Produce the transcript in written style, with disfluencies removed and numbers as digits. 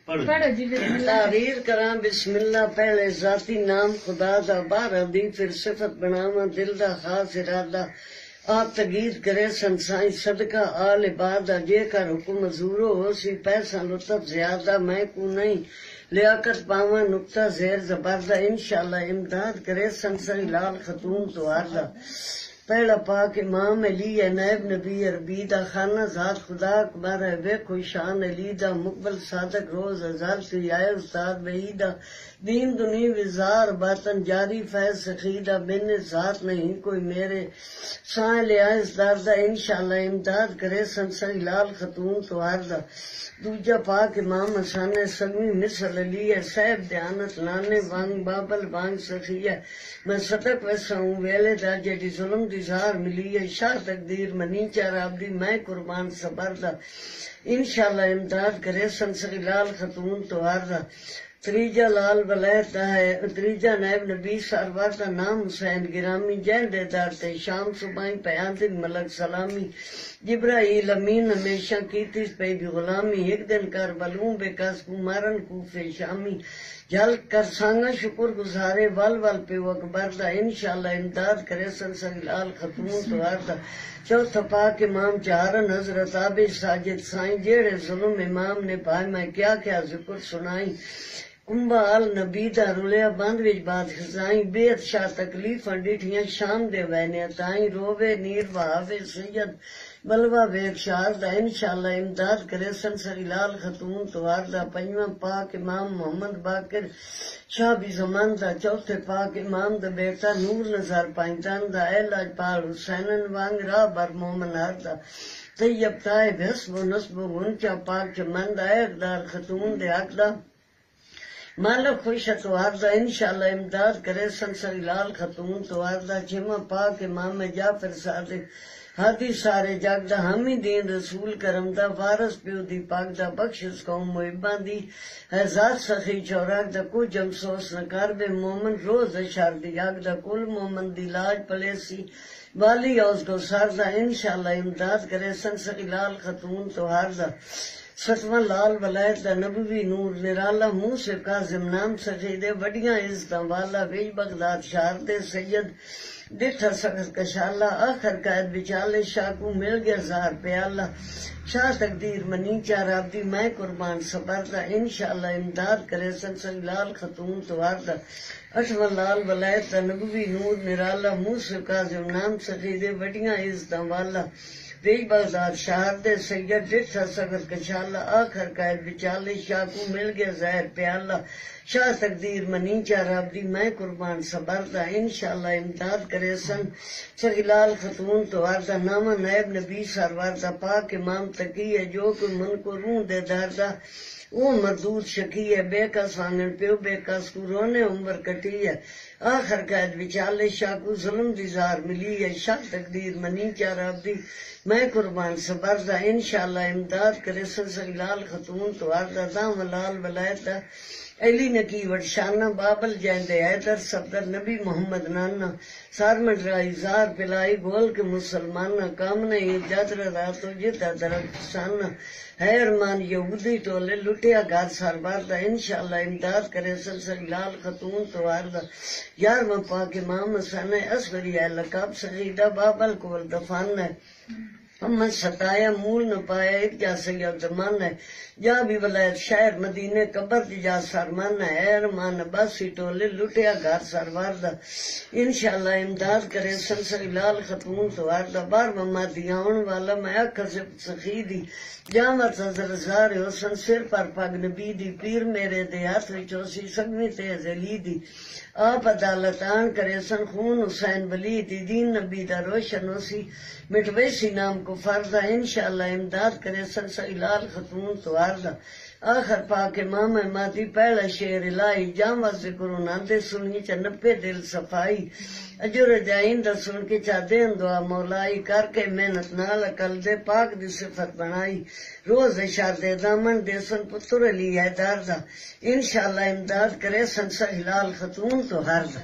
تحریر کراں بسم اللہ پہلے ذاتی نام خدا دا بارہ دی پھر صفت بناواں دل دا خاص ارادہ آپ تقید کرے سنسائیں صدقہ آل عبادہ جے کر حکم حضورو ہو سی پیسہ لطف زیادہ میں کو نہیں لیاقت پاواں نقطہ زیر زبردہ انشاءاللہ امداد کرے سنسائیں لال خاتون تو آردہ پہلا پاک امام علی ہے نائب نبی عربی دا خانہ ذات خدا اکبر ہے ویکھو شان علی دا مقبل صادق روز ازل سی آئے استاد وحیدہ دین دنی وزار باطن جاری فیض سخیدہ بن ذات نہیں کوئی میرے سائیں لے آئس داردہ انشاءاللہ امداد کرے سنسائی لال خاتون تو آردہ دوجا پاک امام حسن سگوی مثل علی ہے صاحب دیانت لانے وانگ بابل وانگ سخی ہے میں صدق ویسا ہوں ویلے دا جیڑی ظلم دی زہار ملی ہے شاہ تقدیر منی چار عبدی میں قربان صبردہ انشاءاللہ امداد کرے سنسائی لال خاتون تو آردہ تریجا لال ولایت دا ہے تریجا نائب نبی سرور دا نام حسین گرامی جہندے دار تے شام صبحیں پیاندن ملک سلامی جبرائیل امین ہمیشہ کیتی پہ بھی غلامی ایک دن کر بلوں بے کس کو مارن کوفے شامی جل کر سانگا شکر گزارے ول ول پہ وہ اکبر دا انشاءاللہ امداد کرے سنسائی لال خاتون تو آردہ چوتھا پاک امام چارن حضرت عابد ساجد سائیں جیڑے ظلم امام نے پائے میں کیا کیا ذکر سنائی کمبا آل نبی دا رلیا بند وچ بات خزائیں بیت شاہ تکلیف ڈٹھیاں شام دے وینے تائیں روے نیر وہاوے سید بلوا بیک شار دا انشاءاللہ امداد کرے سنسائی لال خاتون تو آردہ پنجواں پاک امام محمد باقر شاہ بھی زمان دا چوتھے پاک امام دا بیٹا نور نظر پائندان دا اے لاجپال حسینن وانگ راہ بر مومن آردہ طیب طائب حسب و نصب و گنچا پاک چمند اے اقدار خاتون دے اقدہ مالک خوش تو آردہ انشاءاللہ امداد کرے سنسائی لال خاتون تو آردہ چھما پاک امام جعفر صادق ہادی سارے جگ دا ہمی دین رسول کرم دا وارث پیو دی پاک دا بخشش قوم محبان دی ہے ذات سخی چوراک دا کو جمسوس نکار بے مومن روز اشار دی آگ دا کل مومن دی لاج پلیسی والی اوز کو ساردہ انشاءاللہ امداد کرے سنسائی لال خاتون تو آردہ ستواں لال ولایت دا نبوی نور نرالا منہ سے کاظم نام سخیدے وڈیاں عزتاں والا ویج بغداد شار دے سید ڈٹھا سخت کشالہ آخر قائد بچالے شاہ کو مل گیا زہر پیالہ شاہ تقدیر منی چار عبدی میں قربان صبردہ انشاءاللہ امداد کرے سنسائی لال خاتون تو آردہ اٹھواں لال ولایت دا نبوی نور نرالا منہ سے کاظم نام سخیدے وڈیاں عزتاں والا ویج بغداد شہر دے سید ڈٹھا سخت کشالہ آخر قائد بچالے شاہ کو مل گیا زہر پیالہ شاہ تقدیر منی چار عبدی میں قربان صبردہ انشاءاللہ امداد کرے سنسائی لال خاتون تو آردہ نامہ نائب نبی سرور دا پاک امام تقی ہے جو کوئی من کو روح دے داردہ وہ مردود شکی ہے بے کس وانگن پیو بے کس کو رونے عمر کٹی ہے آخر قائد بچالے شاہ کو ظلم دی زار ملی ہے شاہ تقدیر منی چار عبدی میں قربان صبردہ انشاءاللہ امداد کرے سنسائی لال خاتون تو آردہ دام لال ولایت دا علی نکی وڈشانہ بابل جیندے حیدر صفدر نبی محمد نانا سار مڈرائی زار پلائی گول کے مسلمانہ کامنے جدر راتو جتا درخت سانہ ہے ارمان یہودی ٹولے لٹیا گھر سربردہ انشاءاللہ امداد کرے سنسائی لال خاتون تو آردہ یارواں پاک امام حسن اصغری ہے لقب سخیدہ بابل کول دفان ہے محمد ستایا مول نہ پایا ایک جا سید زمان ہے جا بھی ولایت شہر مدینے قبر دی جا سرمان ہے ارمان باسی ٹولے لٹیا گھر سروردہ انشاءاللہ امداد کرے سنسائی لال خاتون تو آردہ بار ممادی آن والا میں اکھزب سخی دی جامت حضر زار حسن سر پر پگ نبی دی پیر میرے دے ہاتھ وچوسی سگوی تیز علی دی آپ عدالت آن کرے سن خون حسین ولی دی دین نبی دا روشن ہوسی مٹویسی نام کو فردہ انشاءاللہ امداد کرے سنسائی لال خاتون تو آردہ آخر پاک امام مادی پہلا شیر الہی جامع ذکر ناندے سنی چا 90 دل صفائی اجر جائیں دا سن کے چا دین دعا مولائی کر کے محنت نال عقل دے پاک دی صفت بنائی روز اشار دے دامن دے سن پتر علی ہے داردہ انشاءاللہ امداد کرے سنسائی لال خاتون تو ہردہ